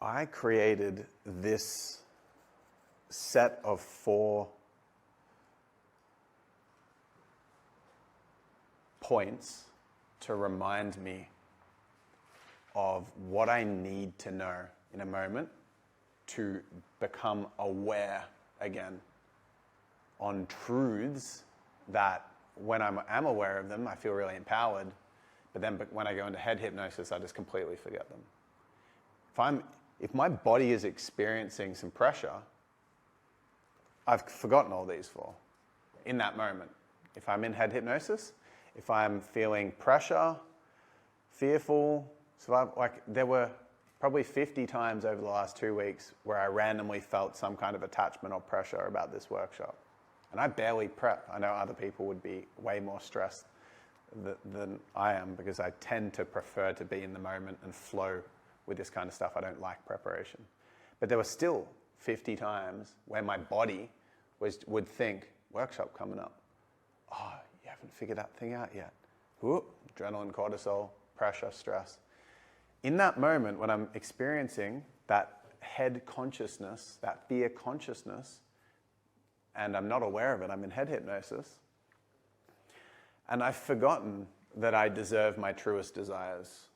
I created this set of 4 points to remind me of what I need to know in a moment to become aware again on truths that when I am aware of them, I feel really empowered. But then when I go into head hypnosis, I just completely forget them. If my body is experiencing some pressure, I've forgotten all these 4 in that moment. If I'm in head hypnosis, if I'm feeling pressure, fearful, there were probably 50 times over the last 2 weeks where I randomly felt some kind of attachment or pressure about this workshop. And I barely prep. I know other people would be way more stressed than I am because I tend to prefer to be in the moment and flow with this kind of stuff. I don't like preparation. But there were still 50 times where my body would think, workshop coming up. Oh, you haven't figured that thing out yet. Ooh, adrenaline, cortisol, pressure, stress. In that moment when I'm experiencing that head consciousness, that fear consciousness, and I'm not aware of it, I'm in head hypnosis, and I've forgotten that I deserve my truest desires.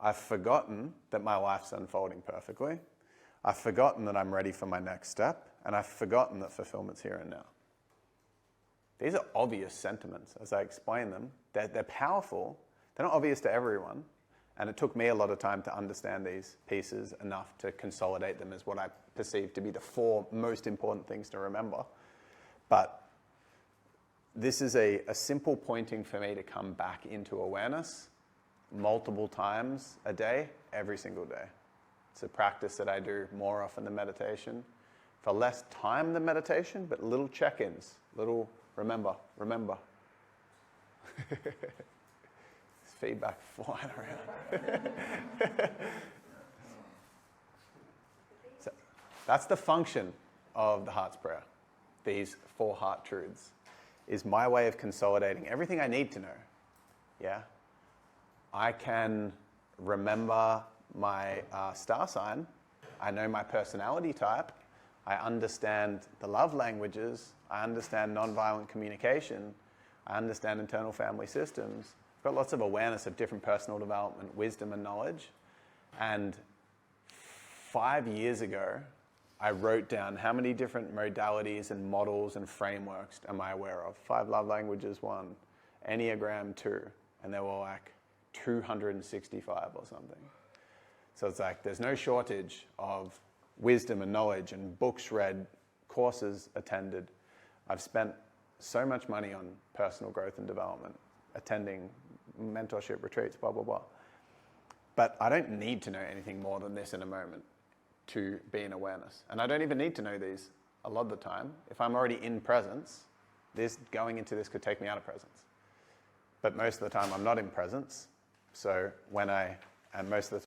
I've forgotten that my life's unfolding perfectly. I've forgotten that I'm ready for my next step, and I've forgotten that fulfillment's here and now. These are obvious sentiments as I explain them. They're powerful. They're not obvious to everyone. And it took me a lot of time to understand these pieces enough to consolidate them as what I perceive to be the 4 most important things to remember. But this is a simple pointing for me to come back into awareness multiple times a day, every single day. It's a practice that I do more often than meditation. For less time than meditation, but little check-ins, little remember. Feedback flying around. So that's the function of the Heart's Prayer. These 4 heart truths is my way of consolidating everything I need to know. Yeah, I can remember my star sign. I know my personality type. I understand the love languages. I understand nonviolent communication. I understand internal family systems. I've got lots of awareness of different personal development, wisdom, and knowledge. And 5 years ago, I wrote down how many different modalities and models and frameworks am I aware of. 5 love languages, 1, Enneagram 2, and there were like 265 or something. So it's like there's no shortage of wisdom and knowledge and books read, courses attended. I've spent so much money on personal growth and development, attending mentorship retreats, blah, blah, blah. But I don't need to know anything more than this in a moment to be in awareness. And I don't even need to know these a lot of the time. If I'm already in presence, going into this could take me out of presence. But most of the time I'm not in presence. So most of the